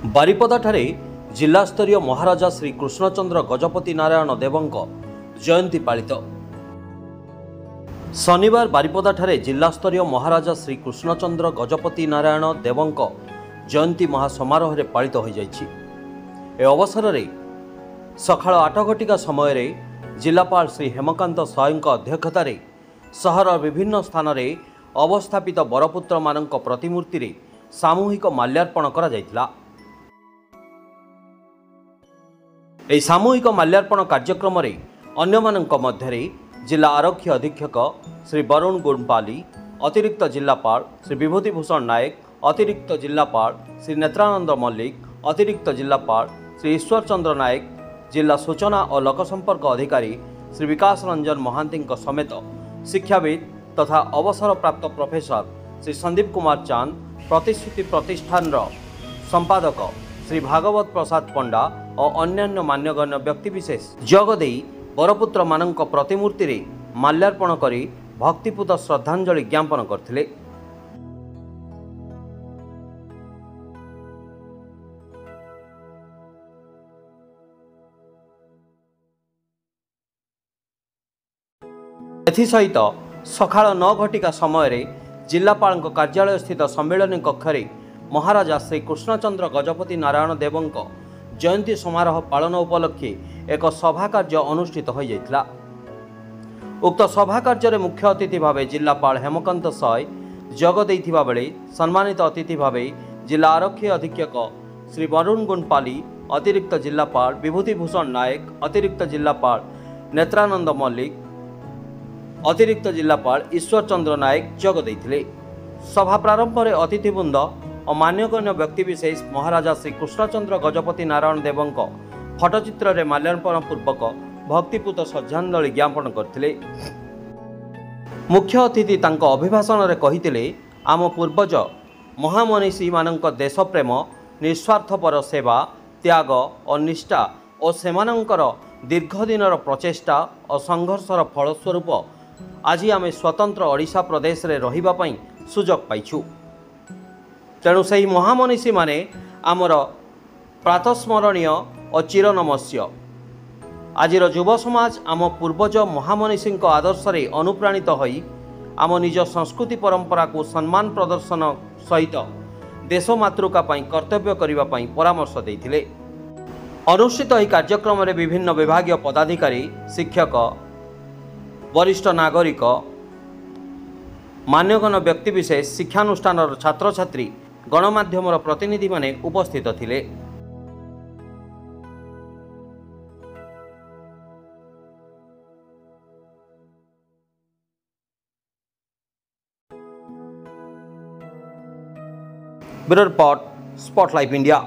बारिपदाठारे जिल्लास्तरीय महाराजा श्री कृष्णचंद्र गजपति नारायण देवंक जयंती पालित। शनिवार बारिपदाठारे जिल्लास्तरीय महाराजा श्री कृष्णचंद्र गजपति नारायण देवंक जयंती महासमारोह रे पालित हो जाइछि। ए अवसर रे सकाळ 8 घटिका समय जिलापाल श्री हेमकांत सायंक अध्यक्षतार सहर विभिन्न स्थान में अवस्थापित बरपुत्र मानक प्रतिमूर्ति रे सामूहिक माल्यार्पण करा जायतिला। ଏହି ସାମୂହିକ ମାଲ୍ୟାର୍ପଣ କାର୍ଯ୍ୟକ୍ରମରେ ଅନ୍ୟମାନଙ୍କ ମଧ୍ୟରେ ଜିଲ୍ଲା ଆରକ୍ଷୀ ଅଧୀକ୍ଷକ ଶ୍ରୀ ବରୁଣ ଗୁଣ୍ଡପାଲି, ଅତିରିକ୍ତ ଜିଲ୍ଲାପାଳ ଶ୍ରୀ ବିଭୂତି ଭୂଷଣ ନାୟକ, ଅତିରିକ୍ତ ଜିଲ୍ଲାପାଳ ଶ୍ରୀ ନେତ୍ରାନନ୍ଦ ମଲ୍ଲିକ, ଅତିରିକ୍ତ ଜିଲ୍ଲାପାଳ ଶ୍ରୀ ଈଶ୍ୱର ଚନ୍ଦ୍ର ନାୟକ, ଜିଲ୍ଲା ସୂଚନା ଓ ଲୋକସମ୍ପର୍କ ଅଧିକାରୀ ଶ୍ରୀ ବିକାଶ ରଞ୍ଜନ ମହାନ୍ତିଙ୍କ ସମେତ ଶିକ୍ଷାବିତ ତଥା ଅବସରପ୍ରାପ୍ତ ପ୍ରଫେସର ଶ୍ରୀ ସନ୍ଦୀପ କୁମାର ଚାନ୍ଦ, ପ୍ରତିଶ୍ରୁତି ପ୍ରତିଷ୍ଠାନର संपादक श्री भागवत प्रसाद पंडा और अन्यान्य मान्यगण्य व्यक्तिविशेष जगदे बरपुत्र मानक प्रतिमूर्ति रे माल्यार्पण करी भक्तिपूत श्रद्धांजलि ज्ञापन करथिले। एथिसहित सकाळ 9 घटिका समय जिलापाल कार्यालय स्थित सम्मेलन कक्ष महाराजा श्री कृष्णचंद्र गजपति नारायण देवंक जयंती समारोह पालन उपलक्षे एक सभा कार्य अनुष्ठित हो जाइतिला। उक्त सभा कार्य मुख्य अतिथि भाव जिलापाल हेमकांत साय जग देइथिबा बेले सम्मानित अतिथि भाव जिला आरक्षी अधीक्षक श्री वरुण गुंडपाली, अतिरिक्त जिलापाल विभूति भूषण नायक, अतिरिक्त जिलापाल नेत्रानंद मल्लिक, अतिरिक्त जिलापाल ईश्वर चंद्र नायक जग देइथिले। सभा प्रारंभ में अतिथिवृंद और मान्यगण्य व्यक्तिविशेष महाराजा श्री कृष्णचंद्र गजपति नारायण देवंक फटचित्र रे माल्यार्पण पूर्वक भक्तिपूत श्रद्धांजलि ज्ञापन करथिले। मुख्य अतिथि तांको अभिभाषण रे कहिथिले, आम पूर्वज महामनीषी मानक देशप्रेम, निस्वार्थपर सेवा, त्याग और निष्ठा और सेमानंकर दीर्घदिनर प्रचेष्टा और संघर्षर फलस्वरूप आज आम स्वतंत्र ओडिशा प्रदेश रे रहिबा पई सुजोग पाइछु। तेणु से महामनीषी माने आमर प्रातस्मरणीय और चिरनमस्य। आजिर युव समाज आम पूर्वज महामनीषी आदर्श रे अनुप्राणित होई आम निज संस्कृति परंपरा को सम्मान प्रदर्शन सहित देश मातृका पई कर्तव्य करिबा पई परामर्श देइथिले। अनुष्ठित यह कार्यक्रम में विभिन्न विभागीय पदाधिकारी, शिक्षक, वरिष्ठ नागरिक, मान्यगण्य व्यक्तिविशेष, शिक्षानुष्ठान छात्र छात्री, गणमाध्यम प्रतिनिधि माने उपस्थित थिले। Bureau report, spotlight India.